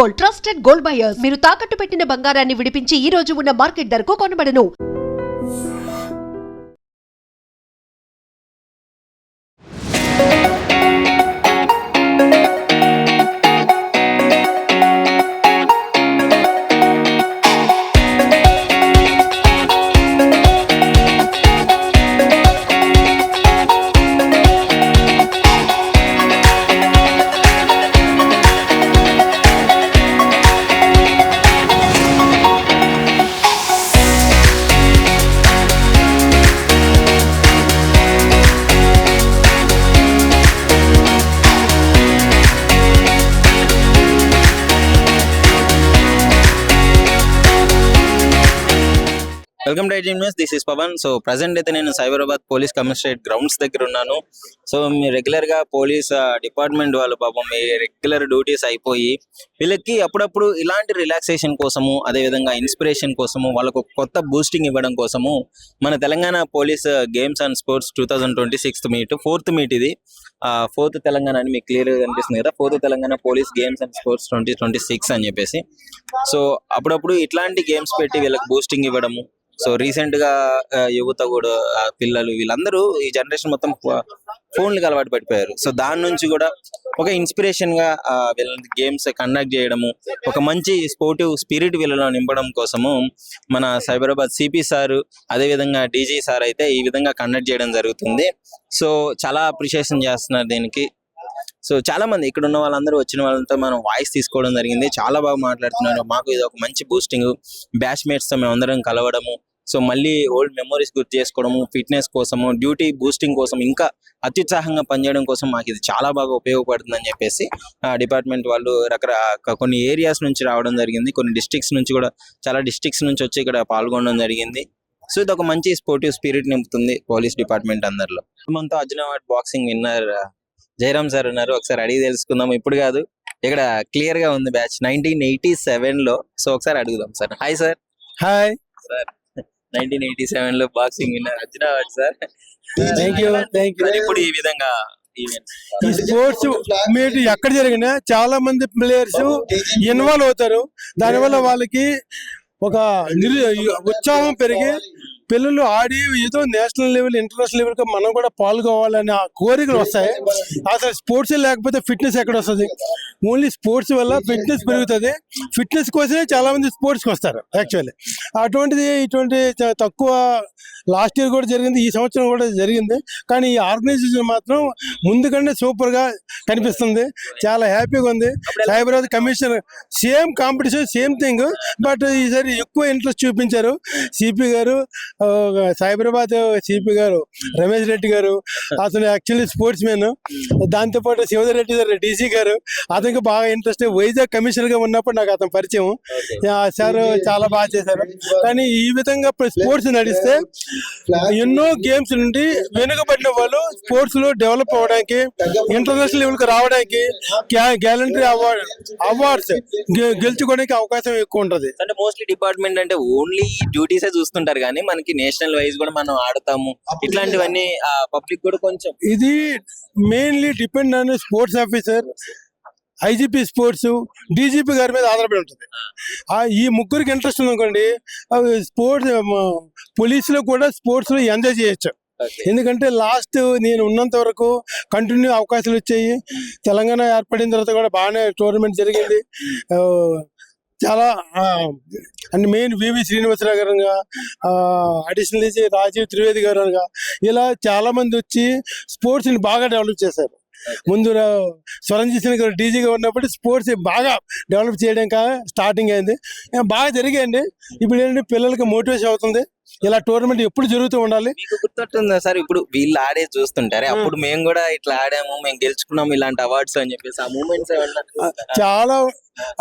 Gold, trusted gold buyers. మీరు తాకట్టు పెట్టిన బంగారాన్ని విడిపించి ఈ రోజు ఉన్న మార్కెట్ ధరకు కొనబడను. Welcome to IG news. This is Pavan. So present అయితే నేను సైబరాబాద్ పోలీస్ కమిషనరేట్ గ్రౌండ్స్ దగ్గర ఉన్నాను. సో మీ రెగ్యులర్ గా పోలీస్ డిపార్ట్మెంట్ వాళ్ళు పాపం మీ రెగ్యులర్ డ్యూటీస్ అయిపోయి వీళ్ళకి అప్పుడప్పుడు ఇలాంటి రిలాక్సేషన్ కోసము, అదే విధంగా ఇన్స్పిరేషన్ కోసము, వాళ్ళకు కొత్త బూస్టింగ్ ఇవ్వడం కోసము మన Telangana police games and sports 2026 meet, 4th meet ఇది. 4th తెలంగాణ అని మీకు క్లియర్ గా కనిపిస్తుంది కదా, 4th Telangana police games and sports 2026 అని చెప్పేసి. సో అప్పుడప్పుడు ఇట్లాంటి గేమ్స్ పెట్టి వీళ్ళకి బూస్టింగ్ ఇవ్వడము. సో రీసెంట్ గా యువత కూడా, పిల్లలు వీళ్ళందరూ ఈ జనరేషన్ మొత్తం ఫోన్లకు అలవాటు పడిపోయారు. సో దాని నుంచి కూడా ఒక ఇన్స్పిరేషన్ గా వీళ్ళని గేమ్స్ కండక్ట్ చేయడము, ఒక మంచి స్పోర్టివ్ స్పిరిట్ వీళ్ళలో నింపడం కోసము మన సైబరాబాద్ సిపి సార్, అదే విధంగా డీజీ సార్ అయితే ఈ విధంగా కండక్ట్ చేయడం జరుగుతుంది. సో చాలా అప్రిషియేషన్ చేస్తున్నారు దీనికి. సో చాలా మంది ఇక్కడ ఉన్న వాళ్ళందరూ వచ్చిన వాళ్ళంతా మనం వాయిస్ తీసుకోవడం జరిగింది. చాలా బాగా మాట్లాడుతున్నారు. మాకు ఇది ఒక మంచి బూస్టింగ్, బ్యాచ్ మేట్స్ తో మేము అందరం కలవడము, సో మళ్ళీ ఓల్డ్ మెమోరీస్ గుర్తు చేసుకోవడము, ఫిట్నెస్ కోసము, డ్యూటీ బూస్టింగ్ కోసం, ఇంకా అత్యుత్సాహంగా పనిచేయడం కోసం మాకు ఇది చాలా బాగా ఉపయోగపడుతుందని చెప్పేసి డిపార్ట్మెంట్ వాళ్ళు కొన్ని ఏరియాస్ నుంచి రావడం జరిగింది. కొన్ని డిస్ట్రిక్ట్స్ నుంచి కూడా, చాలా డిస్ట్రిక్ట్స్ నుంచి వచ్చి ఇక్కడ పాల్గొనడం జరిగింది. సో ఇది ఒక మంచి స్పోర్టివ్ స్పిరిట్ నింపుతుంది పోలీస్ డిపార్ట్మెంట్ అందరిలో. మనతో Arjun award boxing winner Jayaram sir ఉన్నారు. ఒకసారి అడిగి తెలుసుకుందాం. ఇప్పుడు కాదు, ఇక్కడ క్లియర్ గా ఉంది బ్యాచ్ 1987 లో. సో ఒకసారి అడుగుదాం sir. Hi sir. Hi sir. 1987 లో boxing winner Arjun award sir. Thank you. ఇప్పుడు ఈ విధంగా ఈ స్పోర్ట్స్ మీట్ ఎక్కడ జరిగినా చాలా మంది ప్లేయర్స్ ఇన్వాల్వ్ అవుతారు. దానివల్ల వాళ్ళకి ఒక ఉత్సాహం పెరిగి పిల్లలు ఆడి ఏదో నేషనల్ లెవెల్, ఇంటర్నేషనల్ లెవెల్ కి మనం కూడా పాల్గొవాలనే కోరికలు వస్తాయి. అసలు స్పోర్ట్స్ లేకపోతే ఫిట్నెస్ ఎక్కడ వస్తుంది? ఓన్లీ స్పోర్ట్స్ వల్ల ఫిట్నెస్ పెరుగుతుంది. ఫిట్నెస్ కోసమే చాలా మంది స్పోర్ట్స్కి వస్తారు యాక్చువల్లీ. ఇటువంటి తక్కువ లాస్ట్ ఇయర్ కూడా జరిగింది, ఈ సంవత్సరం కూడా జరిగింది. కానీ ఈ ఆర్గనైజేషన్ మాత్రం ముందుకంటే సూపర్ గా కనిపిస్తుంది. చాలా హ్యాపీగా ఉంది. Cyberabad commissioner same competition, same thing, but ఈసారి ఎక్కువ ఇంట్రెస్ట్ చూపించారు సిపి గారు. సైబరాబాద్ సిపి గారు రమేష్ రెడ్డి గారు, అతను యాక్చువల్లీ స్పోర్ట్స్ మ్యాన్. దాంతోపాటు శివధర్ రెడ్డి గారు డీసీ గారు, అతనికి బాగా ఇంట్రెస్ట్. వైజాగ్ కమిషనర్ గా ఉన్నప్పుడు నాకు అతను పరిచయం. సార్ చాలా బాగా చేశారు. కానీ ఈ విధంగా స్పోర్ట్స్ నడిస్తే ఎన్నో గేమ్స్ నుండి వెనుకబడిన వాళ్ళు స్పోర్ట్స్ లో డెవలప్ అవ్వడానికి, ఇంటర్నేషనల్ లెవెల్ కి రావడానికి, గ్యాలంటరీ అవార్డ్స్ గెలుచుకోవడానికి అవకాశం ఎక్కువ ఉంటది. అంటే మోస్ట్లీ డిపార్ట్మెంట్ అంటే ఓన్లీ డ్యూటీస్ చూస్తుంటారు, కానీ మనకి నేషనల్ వైజ్ కూడా మనం ఆడతాము. ఇట్లాంటివన్నీ పబ్లిక్ కూడా కొంచెం ఇది mainly depend on sports officer, IGP sports, DGP గారి మీద ఆధారపడి ఉంటుంది. ఈ ముగ్గురికి ఇంట్రెస్ట్ ఉందనుకోండి, స్పోర్ట్స్ పోలీసులో కూడా స్పోర్ట్స్ లో ఎంజాయ్ చేయొచ్చు. ఎందుకంటే లాస్ట్ నేను ఉన్నంత వరకు కంటిన్యూ అవకాశాలు వచ్చాయి. తెలంగాణ ఏర్పడిన తర్వాత కూడా బాగానే టోర్నమెంట్ జరిగింది. చాలా అండ్ మెయిన్ వివి శ్రీనివాసరావు గారుగా, అడిషనల్ రాజీవ్ త్రివేది గారుగా, ఇలా చాలా మంది వచ్చి స్పోర్ట్స్ ని బాగా డెవలప్ చేశారు. ముందు స్వరంజిత్ సింగ్ గారు డీజీగా ఉన్నప్పుడు స్పోర్ట్స్ బాగా డెవలప్ చేయడానికి స్టార్టింగ్ అయింది. బాగా జరిగాయండి. ఇప్పుడు ఏంటంటే పిల్లలకి మోటివేషన్ అవుతుంది. ఇలా టోర్నమెంట్ ఎప్పుడు జరుగుతూ ఉండాలి. మీకు గుర్తుంటుందా సార్, ఇప్పుడు వీళ్ళు ఆడే చూస్తుంటారే, అప్పుడు మేము కూడా ఇట్లా ఆడాము, మేము గెలుచుకున్నాము ఇలాంటి అవార్డ్స్ అని చెప్పేసి ఆ మూమెంట్స్ చాలా,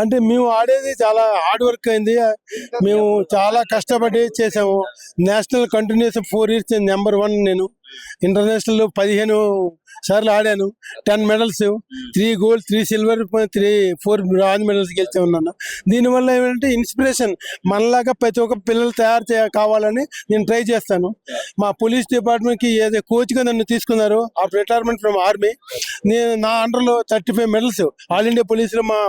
అంటే మేము ఆడేది చాలా హార్డ్ వర్క్ అయింది. మేము చాలా కష్టపడి చేసాము. నేషనల్ కంటిన్యూస్ 4 years నెంబర్ 1 నేను. ఇంటర్నేషనల్ 15 సార్లు ఆడాను. 10 medals, 3 gold, 3 silver, 4 bronze medals గెలిచి ఉన్నాను. దీనివల్ల ఏమంటే ఇన్స్పిరేషన్, మనలాగా ప్రతి ఒక్క పిల్లలు కావాలని నేను ట్రై చేస్తాను. మా పోలీస్ డిపార్ట్మెంట్కి ఏదో కోచ్గా నన్ను తీసుకున్నారు ఆఫ్టర్ రిటైర్మెంట్ ఫ్రమ్ ఆర్మీ. నేను నా అండర్లో 35 మెడల్స్ ఆల్ ఇండియా పోలీసులో మా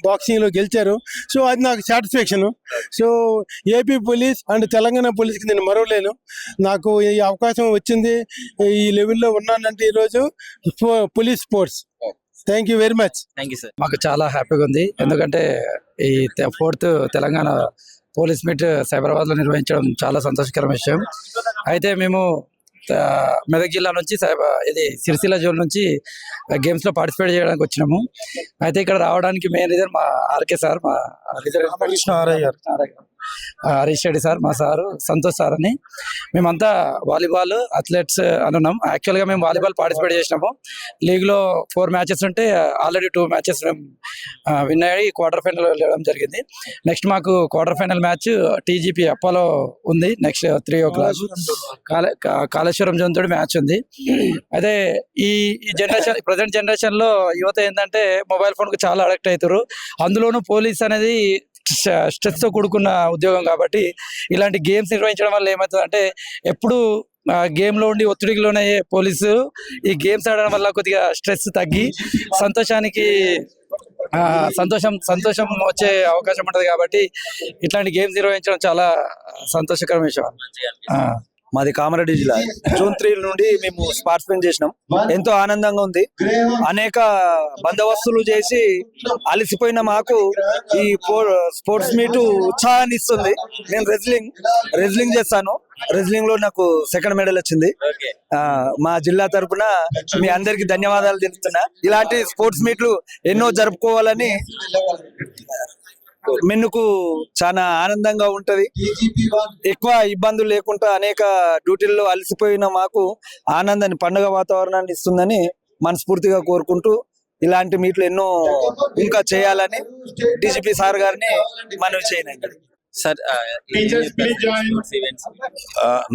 బాక్సింగ్లో గెలిచారు. సో అది నాకు satisfaction. So AP police and Telangana పోలీస్కి నేను మరవలేను. నాకు ఈ అవకాశం వచ్చింది, ఈ లెవెల్లో ఉన్నానంటే ఈరోజు police sports. Thank you very much. Thank you sir. మాకు చాలా హ్యాపీగా ఉంది, ఎందుకంటే ఈ 4th తెలంగాణ పోలీస్ మీట్ సైబరాబాద్లో నిర్వహించడం చాలా సంతోషకరమైన విషయం. అయితే మేము మెదక్ జిల్లా నుంచి ఇది సిరిసిల్ల జోన్ నుంచి గేమ్స్లో పార్టిసిపేట్ చేయడానికి వచ్చినాము. అయితే ఇక్కడ రావడానికి మెయిన్ రీజన్ మా ఆర్కే సార్, మా హరీష్ రెడ్డి సార్, మా సారు సంతోష్ సార్ అని. మేమంతా వాలీబాల్ అథ్లెట్స్ అని ఉన్నాం. యాక్చువల్గా మేము వాలీబాల్ పార్టిసిపేట్ చేసినాము. లీగ్లో 4 మ్యాచెస్ ఉంటే ఆల్రెడీ 2 మ్యాచెస్ మేము విన్ అయ్యి క్వార్టర్ ఫైనల్ వెళ్ళడం జరిగింది. నెక్స్ట్ మాకు క్వార్టర్ ఫైనల్ మ్యాచ్ TGP అప్పాలో ఉంది. నెక్స్ట్ 3 o'clock కాళేశ్వరం జోన్ తోటి మ్యాచ్ ఉంది. అయితే ఈ జనరేషన్, ప్రజెంట్ జనరేషన్ లో యువత ఏంటంటే మొబైల్ ఫోన్ కు చాలా అడిక్ట్ అవుతారు. అందులోనూ పోలీస్ అనేది స్ట్రెస్ తో కూడుకున్న ఉద్యోగం కాబట్టి ఇలాంటి గేమ్స్ నిర్వహించడం వల్ల ఏమవుతుందంటే ఎప్పుడు గేమ్ లో ఉండి ఒత్తిడికి లోనయ్యే పోలీసు ఈ గేమ్స్ ఆడడం వల్ల కొద్దిగా స్ట్రెస్ తగ్గి సంతోషం వచ్చే అవకాశం ఉంటది. కాబట్టి ఇట్లాంటి గేమ్స్ నిర్వహించడం చాలా సంతోషకరమైన విషయం. మాది కామారెడ్డి జిల్లా. జూన్ 3 నుండి మేము పార్టిసిపేట్ చేసినాం. ఎంతో ఆనందంగా ఉంది. అనేక బందోబస్తులు చేసి అలసిపోయిన మాకు ఈ స్పోర్ట్స్ మీట్ ఉత్సాహాన్ని ఇస్తుంది. నేను రెజ్లింగ్ చేస్తాను. రెజ్లింగ్ లో నాకు 2nd మెడల్ వచ్చింది. మా జిల్లా తరపున మీ అందరికి ధన్యవాదాలు తెలుపుతున్నా. ఇలాంటి స్పోర్ట్స్ మీట్లు ఎన్నో జరుపుకోవాలని మెన్నుకు చాలా ఆనందంగా ఉంటది. ఎక్కువ ఇబ్బందులు లేకుండా అనేక డ్యూటీల్లో అలసిపోయిన మాకు ఆనందాన్ని, పండుగ వాతావరణాన్ని ఇస్తుందని మనస్ఫూర్తిగా కోరుకుంటూ ఇలాంటి మీట్లు ఎన్నో ఇంకా చేయాలని DGP సార్ గారిని మనవి చేయనండి. సార్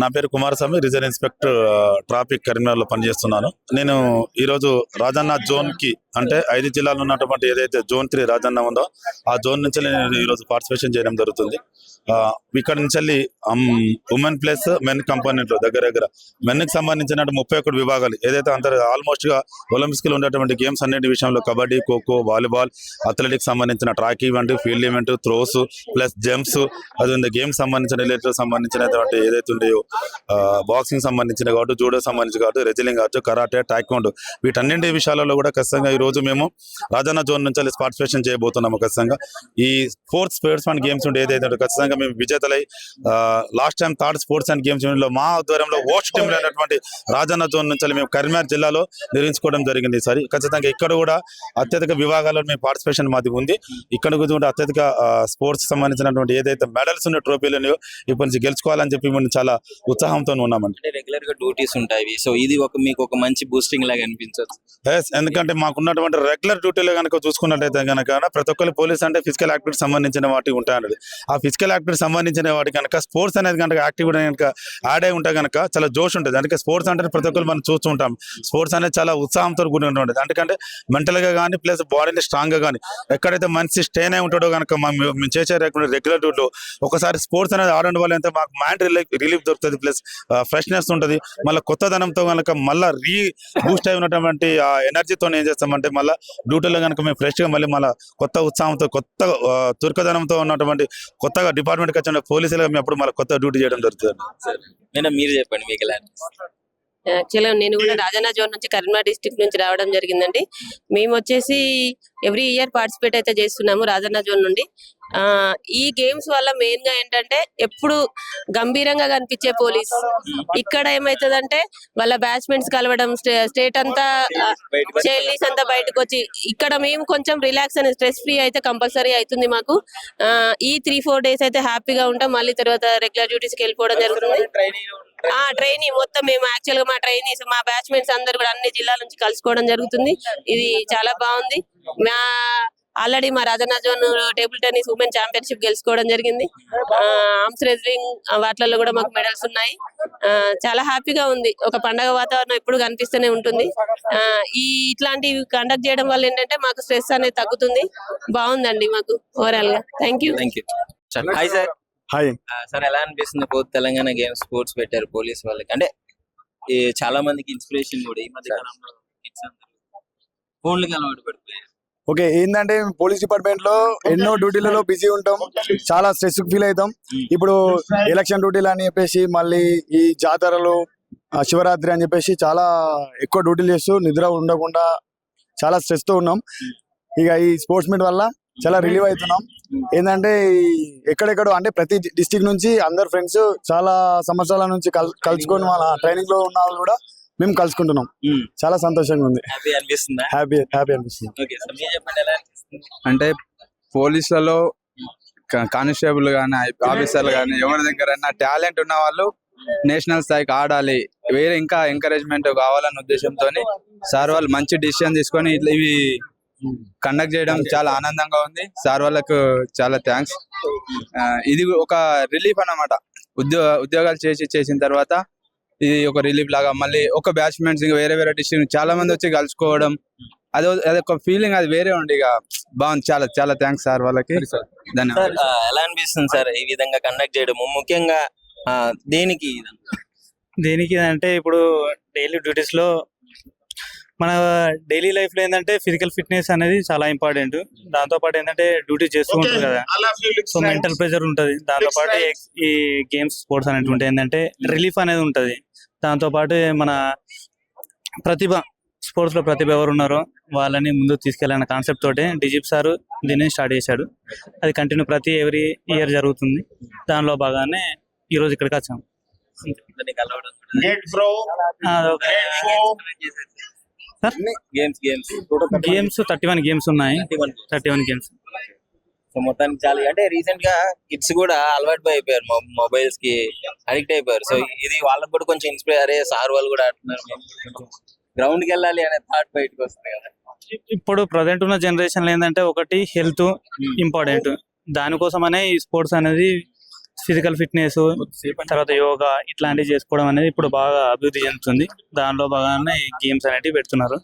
నా పేరు Kumaraswamy, reserve inspector traffic Karimnagar లో పనిచేస్తున్నాను. నేను ఈరోజు రాజన్న జోన్ కి, అంటే 5 జిల్లాలో ఉన్నటువంటి ఏదైతే జోన్ 3 రాజన్న ఉందో ఆ జోన్ నుంచి నేను ఈరోజు పార్టిసిపేషన్ చేయడం జరుగుతుంది. ఇక్కడ నుంచి వెళ్ళి ఉమెన్ ప్లస్ మెన్ కంపోనెంట్ దగ్గర మెన్ కి సంబంధించిన 31 విభాగాలు ఏదైతే ఆల్మోస్ట్ గా ఒలింపిక్స్ లో ఉండేటువంటి గేమ్స్ అన్నిటి విషయంలో కబడ్డీ, ఖోఖో, వాలీబాల్, అథ్లెటిక్స్ సంబంధించిన track event, field event, throws plus jumps, అది గేమ్స్ సంబంధించిన రిలేటెడ్ సంబంధించినటువంటి ఏదైతే ఉన్నాయో బాక్సింగ్ సంబంధించిన కావచ్చు, జూడో సంబంధించి కావచ్చు, రెజ్లింగ్ కావచ్చు, కరాటే, టాక్వాండో, వీటన్నింటి విషయాలలో కూడా ఖచ్చితంగా ఈ రోజు మేము రాజన్న జోన్ నుంచి పార్టిసిపేషన్ చేయబోతున్నాము. ఖచ్చితంగా ఈ 4th స్పోర్ట్స్ అండ్ గేమ్స్ ఉంటే ఏదైతే ఖచ్చితంగా మేము విజేతలై last time 3rd sports and games లో మా ఆధ్వర్యంలో హోస్ట్ టీమ్ అయినటువంటి రాజన్న జోన్ నుంచి మేము కరీంనగర్ జిల్లాలో నిర్వహించుకోవడం జరిగింది. ఈసారి ఖచ్చితంగా ఇక్కడ కూడా అత్యధిక విభాగాల్లో మేము పార్టిసిపేషన్ మాది ఉంది. ఇక్కడ కూడా అత్యధిక స్పోర్ట్స్ సంబంధించినటువంటి ఏదైతే మెడల్స్ ఉన్న ట్రోఫీలు ఉన్నాయో ఇప్పటి నుంచి గెలుచుకోవాలని చెప్పి మేము చాలా ఉత్సాహంతో ఉన్నామండి. రెగ్యులర్ గా డ్యూటీస్ ఉంటాయి, సో ఇది మీకు ఒక మంచి బూస్టింగ్ లాగా అనిపించవచ్చు. ఎందుకంటే మాకున్నటువంటి రెగ్యులర్ డ్యూటీలో కనుక చూసుకున్నట్టయితే కనుక ప్రతి ఒక్కరు పోలీస్ అంటే ఫిజికల్ యాక్టివిటీ సంబంధించిన వాటి ఉంటాయండి. ఆ ఫిజికల్ యాక్టివిటీ సంబంధించిన వాటి కనుక స్పోర్ట్స్ అనేది కనుక యాక్టివిటీ కనుక యాడ్ అయి ఉంటే కనుక చాలా జోష్ ఉంటుంది. అందుకే స్పోర్ట్స్ అంటే ప్రతి ఒక్కరు మనం చూస్తూ ఉంటాం. స్పోర్ట్స్ అనేది చాలా ఉత్సాహంతో కూడినటువంటి, ఎందుకంటే మెంటల్ గా కానీ ప్లస్ బాడీని స్ట్రాంగ్ గా కానీ ఎక్కడైతే మనిషి స్టేన్ అయి ఉంటాడో కనుక మేము చేసే రెగ్యులర్ డ్యూటీలో ఒకసారి స్పోర్ట్స్ అనేది ఆడడం వల్ల అయితే మాకు మైండ్ రిలీఫ్ దొరుకుతుంది, ప్లస్ ఫ్రెష్నెస్ ఉంటుంది. మళ్ళీ కొత్తదనంతో కనుక మళ్ళీ బూస్ట్ అయి ఉన్నటువంటి ఆ ఎనర్జీతో ఏం చేస్తామంటే మళ్ళీ డ్యూటీలో కనుక మేము ఫ్రెష్ గా మళ్ళీ కొత్త ఉత్సాహంతో, కొత్త తుర్కదనంతో ఉన్నటువంటి కొత్తగా డిపార్ట్మెంట్కి వచ్చిన పోలీసులుగా మేము అప్పుడు మళ్ళీ కొత్త డ్యూటీ చేయడం జరుగుతుంది. మీరు చెప్పండి మీకు ఎలా? యాక్చువల్గా నేను కూడా రాజన్న జోన్ నుంచి కరీంనగర్ డిస్ట్రిక్ట్ నుంచి రావడం జరిగిందండి. మేము వచ్చేసి ఎవ్రీ ఇయర్ పార్టిసిపేట్ అయితే చేస్తున్నాము రాజన్న జోన్ నుండి. ఈ గేమ్స్ వల్ల మెయిన్ గా ఏంటంటే ఎప్పుడు గంభీరంగా కనిపించే పోలీస్ ఇక్కడ ఏమైతుందంటే వాళ్ళ బ్యాట్స్మెన్స్ కలవడం, స్టేట్ అంతా చెల్లీస్ అంతా బయటకు వచ్చి ఇక్కడ మేము కొంచెం రిలాక్స్ అని స్ట్రెస్ ఫ్రీ అయితే కంపల్సరీ అవుతుంది మాకు. ఈ 3-4 డేస్ అయితే హ్యాపీగా ఉంటాం. మళ్ళీ తర్వాత రెగ్యులర్ డ్యూటీస్కి వెళ్ళిపోవడం జరుగుతుంది. ట్రైనింగ్ మొత్తం మేము యాక్చువల్ గా మా ట్రైనీస్, మా బ్యాట్స్మెన్స్ అందరు కూడా అన్ని జిల్లాల నుంచి కలుసుకోవడం జరుగుతుంది. ఇది చాలా బాగుంది. ఆల్రెడీ మా Rajanna zone table tennis women championship గెలుచుకోవడం జరిగింది. ఆర్మ్స్ రెజ్లింగ్ వాటిలలో కూడా మాకు మెడల్స్ ఉన్నాయి. చాలా హ్యాపీగా ఉంది. ఒక పండగ వాతావరణం ఎప్పుడు కనిపిస్తూనే ఉంటుంది. ఇట్లాంటివి కండక్ట్ చేయడం వల్ల ఏంటంటే మాకు స్ట్రెస్ అనేది తగ్గుతుంది. బాగుందండి మాకు ఓవరాల్ గా. Thank you. Hi sir. Hi. Sir ఎలా అనిపిస్తుంది తెలంగాణ గేమ్స్ స్పోర్ట్స్ పెట్టారు పోలీస్ వాళ్ళకి, అంటే చాలా మందికి ఇన్స్పిరేషన్ కూడా ఈ మధ్య కాలంలో kids అందరూ ఫోన్లకి అలవాటు పడిపోయారు. ఓకే, ఏంటంటే పోలీస్ డిపార్ట్మెంట్ లో ఎన్నో డ్యూటీలలో బిజీ ఉంటాం, చాలా స్ట్రెస్ ఫీల్ అవుతాం. ఇప్పుడు ఎలక్షన్ డ్యూటీలు అని చెప్పేసి, మళ్ళీ ఈ జాతరలు, శివరాత్రి అని చెప్పేసి చాలా ఎక్కువ డ్యూటీలు చేస్తూ నిద్ర ఉండకుండా చాలా స్ట్రెస్ తో ఉన్నాం. ఇక ఈ స్పోర్ట్స్ మీట్ వల్ల చాలా రిలీవ్ అవుతున్నాం. ఏంటంటే ఎక్కడెక్కడో అంటే ప్రతి డిస్టిక్ నుంచి అందరు ఫ్రెండ్స్ చాలా సంవత్సరాల నుంచి కలుసుకొని వాళ్ళ ట్రైనింగ్ లో ఉన్న వాళ్ళు కూడా మేము కలుసుకుంటున్నాం. చాలా సంతోషంగా ఉంది. హ్యాపీ అనిపిస్తుందా? హ్యాపీ అనిపిస్తుంది. ఓకే సార్, మీరు చెప్పండి ఎలా అనిపిస్తుంది? అంటే పోలీసులలో కానిస్టేబుల్ కానీ ఆఫీసర్లు కానీ ఎవరి దగ్గరైనా టాలెంట్ ఉన్న వాళ్ళు నేషనల్ స్థాయికి ఆడాలి, వేరే ఇంకా ఎంకరేజ్మెంట్ కావాలన్న ఉద్దేశంతో సార్ వాళ్ళు మంచి డిసిషన్ తీసుకొని ఇవి కండక్ట్ చేయడం చాలా ఆనందంగా ఉంది. సార్ వాళ్ళకు చాలా థ్యాంక్స్. ఇది ఒక రిలీఫ్ అన్నమాట. ఉద్యోగాలు చేసిన తర్వాత ఇది ఒక రిలీఫ్ లాగా. మళ్ళీ ఒక బ్యాచ్మెంట్స్ ఇంకా వేరే వేరే డిస్ట్రిక్ట్ చాలా మంది వచ్చి కలుసుకోవడం, అదొక ఫీలింగ్, అది వేరే ఉండి ఇక బాగుంది. చాలా చాలా థ్యాంక్స్ సార్ వాళ్ళకి. ధన్యవాదాలు. ఎలా అనిపిస్తుంది సార్ ఈ విధంగా కండక్ట్ చేయడం? ముఖ్యంగా దేనికి అంటే ఇప్పుడు డైలీ డ్యూటీస్ లో మన డైలీ లైఫ్ లో ఏంటంటే ఫిజికల్ ఫిట్నెస్ అనేది చాలా ఇంపార్టెంట్. దాంతో పాటు ఏంటంటే డ్యూటీ చేస్తూ ఉంటారు కదా, సో మెంటల్ ప్రెషర్ ఉంటది. దాంతో పాటు ఈ గేమ్స్ స్పోర్ట్స్ అనేటువంటి ఏంటంటే రిలీఫ్ అనేది ఉంటది. దాంతో పాటు మన ప్రతిభ, స్పోర్ట్స్ లో ప్రతిభ ఎవరు ఉన్నారో వాళ్ళని ముందుకు తీసుకెళ్లాలన్న కాన్సెప్ట్ తోటే డిజిప్ సార్ దీన్ని స్టార్ట్ చేశాడు. అది కంటిన్యూ ప్రతి ఎవ్రీ ఇయర్ జరుగుతుంది. దానిలో భాగానే ఈ రోజు ఇక్కడికి వచ్చాం. గేమ్స్ 31 గేమ్స్ ఉన్నాయి. 31 గేమ్స్. సో మొత్తానికి చాలా, అంటే రీసెంట్ గా కిడ్స్ కూడా అలవాటు అయిపోయారు, మొబైల్స్ కి అడిక్ట్ అయిపోయారు. సో ఇది వాళ్ళకి కూడా కొంచెం ఇన్స్పైర్, అరే సార్ వాళ్ళు కూడా ఆడుతున్నారు, గ్రౌండ్ కి వెళ్ళాలి అనే థాట్ బయటకు వస్తుంది కదా. ఇప్పుడు ప్రజెంట్ ఉన్న జనరేషన్ లో ఏంటంటే ఒకటి హెల్త్ ఇంపార్టెంట్. దానికోసమనే ఈ స్పోర్ట్స్ అనేది ఫిజికల్ ఫిట్నెస్, తర్వాత యోగా ఇట్లాంటివి చేసుకోవడం అనేది ఇప్పుడు బాగా అభివృద్ధి చెందుతుంది. దానిలో భాగంగానే ఈ గేమ్స్ అనేటివి పెడుతున్నారు.